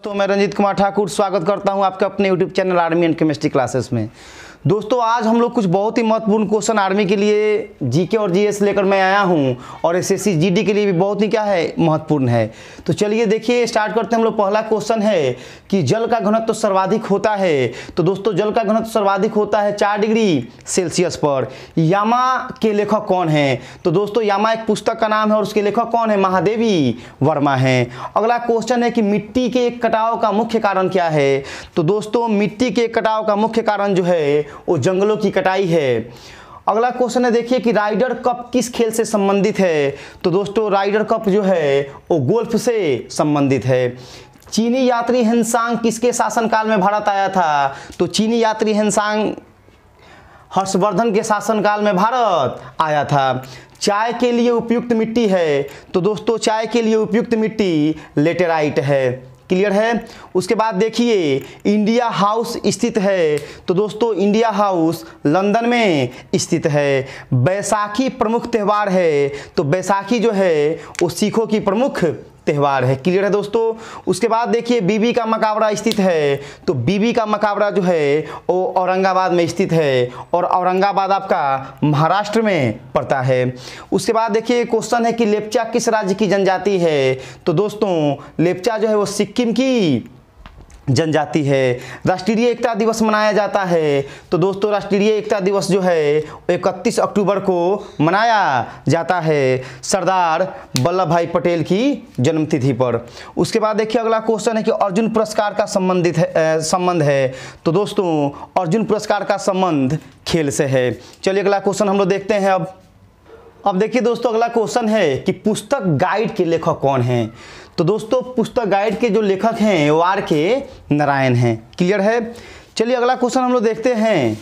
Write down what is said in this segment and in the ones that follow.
तो मैं रंजीत कुमार ठाकुर स्वागत करता हूं आपके अपने YouTube channel army and chemistry classes में। दोस्तों आज हम लोग कुछ बहुत ही महत्वपूर्ण क्वेश्चन आर्मी के लिए जीके और जीएस लेकर मैं आया हूं और एसएससी जीडी के लिए भी बहुत ही क्या है महत्वपूर्ण है। तो चलिए देखिए स्टार्ट करते हैं हम लोग। पहला क्वेश्चन है कि जल का घनत्व तो सर्वाधिक होता है। तो दोस्तों जल का घनत्व सर्वाधिक होता है 4 डिग्री सेल्सियस पर। यामा के लेखक कौन है? तो दोस्तों यामा एक पुस्तक का नाम है और उसके लेखक कौन है? महादेवी वर्मा है। अगला क्वेश्चन है कि मिट्टी के कटाव का मुख्य कारण क्या है? तो दोस्तों मिट्टी के कटाव का मुख्य कारण जो है वो जंगलों की कटाई है। अगला क्वेश्चन है देखिए कि राइडर कप किस खेल से संबंधित है? तो दोस्तों राइडर कप जो है वो गोल्फ से संबंधित है। चीनी यात्री हेनसांग किसके शासनकाल में भारत आया था? तो चीनी यात्री हेनसांग हर्षवर्धन के शासनकाल में भारत आया था। चाय के लिए उपयुक्त मिट्टी है? तो दोस्तों चाय के लिए उपयुक्त मिट्टी लेटेराइट है। क्लियर है। उसके बाद देखिए इंडिया हाउस स्थित है। तो दोस्तों इंडिया हाउस लंदन में स्थित है। बैसाखी प्रमुख त्यौहार है? तो बैसाखी जो है वो सिखों की प्रमुख त्यौहार है। क्लियर है दोस्तों। उसके बाद देखिए बीबी का मकबरा स्थित है। तो बीबी का मकबरा जो है वो औरंगाबाद में स्थित है और औरंगाबाद आपका महाराष्ट्र में पड़ता है। उसके बाद देखिए क्वेश्चन है कि लेप्चा किस राज्य की जनजाति है? तो दोस्तों लेप्चा जो है वो सिक्किम की जनजाति है। राष्ट्रीय एकता दिवस मनाया जाता है? तो दोस्तों राष्ट्रीय एकता दिवस जो है 31 अक्टूबर को मनाया जाता है सरदार वल्लभ भाई पटेल की जन्मतिथि पर। उसके बाद देखिए अगला क्वेश्चन है कि अर्जुन पुरस्कार का संबंध है। तो दोस्तों अर्जुन पुरस्कार का संबंध खेल से है। चलिए अगला क्वेश्चन हम लोग देखते हैं। अब देखिए दोस्तों अगला क्वेश्चन है कि पुस्तक गाइड के लेखक कौन हैं? तो दोस्तों पुस्तक गाइड के जो लेखक हैं वो आर के नारायण हैं। क्लियर है। चलिए अगला क्वेश्चन हम लोग देखते हैं।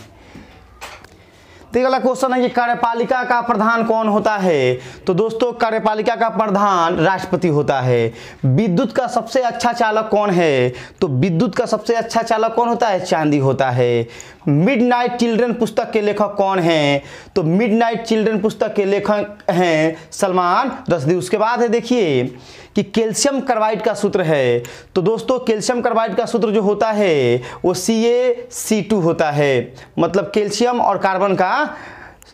तो अगला क्वेश्चन है कि कार्यपालिका का प्रधान कौन होता है? तो दोस्तों कार्यपालिका का प्रधान राष्ट्रपति होता है। विद्युत का सबसे अच्छा चालक कौन है? तो विद्युत का सबसे अच्छा चालक कौन होता है? चांदी होता है। मिडनाइट चिल्ड्रन पुस्तक के लेखक कौन हैं? तो मिडनाइट चिल्ड्रन पुस्तक के लेखक हैं सलमान रश्दी। उसके बाद है देखिए कि कैल्शियम कार्बाइड का सूत्र है। तो दोस्तों कैल्शियम कार्बाइड का सूत्र जो होता है वो CaC2 होता है। मतलब कैल्शियम और कार्बन का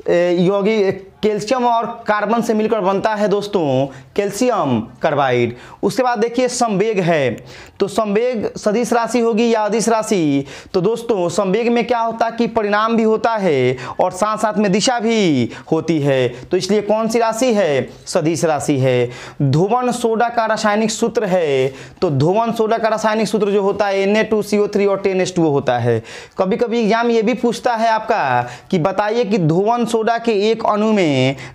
यौगिक कैल्शियम और कार्बन से मिलकर बनता है दोस्तों कैल्शियम कार्बाइड। उसके बाद देखिए संवेग है। तो संवेग सदिश राशि होगी या अदिश राशि? तो दोस्तों संवेग में क्या होता है कि परिणाम भी होता है और साथ साथ में दिशा भी होती है। तो इसलिए कौन सी राशि है? सदिश राशि है। धोवन सोडा का रासायनिक सूत्र है। तो धोवन सोडा का रासायनिक सूत्र जो होता है Na2CO3 और 10H2O होता है। कभी कभी एग्जाम ये भी पूछता है आपका कि बताइए कि धोवन सोडा के एक अणु में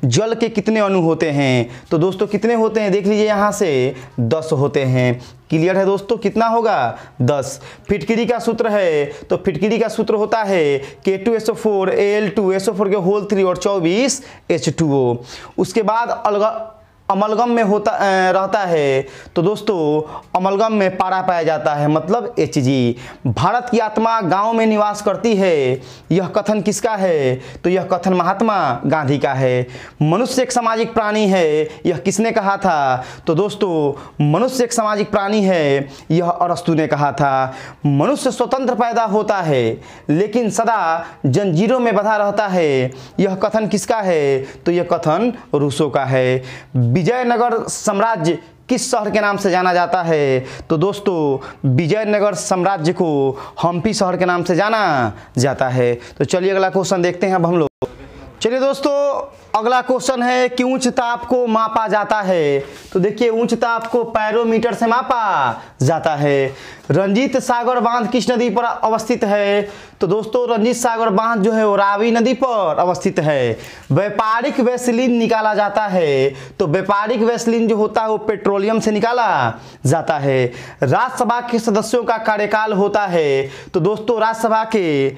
जल के कितने अणु होते हैं? तो दोस्तों कितने होते हैं देख लीजिए यहाँ से 10 होते हैं। क्लियर है दोस्तों। कितना होगा? 10। फिटकिरी का सूत्र है। तो फिटकिरी का सूत्र होता है K2SO4 Al2SO4 के होल 3 और 24 H2O। उसके बाद अमलगम में रहता है। तो दोस्तों अमलगम में पारा पाया जाता है मतलब Hg। भारत की आत्मा गांव में निवास करती है, यह कथन किसका है? तो यह कथन महात्मा गांधी का है। मनुष्य एक सामाजिक प्राणी है, यह किसने कहा था? तो दोस्तों मनुष्य एक सामाजिक प्राणी है यह अरस्तु ने कहा था। मनुष्य स्वतंत्र पैदा होता है लेकिन सदा जंजीरों में बंधा रहता है, यह कथन किसका है? तो यह कथन रूसो का है। विजयनगर साम्राज्य किस शहर के नाम से जाना जाता है? तो दोस्तों विजयनगर साम्राज्य को हम्पी शहर के नाम से जाना जाता है। तो चलिए अगला क्वेश्चन देखते हैं अब हम लोग। चलिए दोस्तों अगला क्वेश्चन है कि उच्च ताप को मापा जाता है। तो देखिए उच्च ताप को पैरोमीटर से मापा जाता है। रंजीत सागर बांध किस नदी पर अवस्थित है? तो दोस्तों रंजीत सागर बांध जो है वो रावी नदी पर अवस्थित है। व्यापारिक वैसलीन निकाला जाता है। तो व्यापारिक वैसलीन जो होता है वो पेट्रोलियम से निकाला जाता है। राज्यसभा के सदस्यों का कार्यकाल होता है। तो दोस्तों राज्यसभा के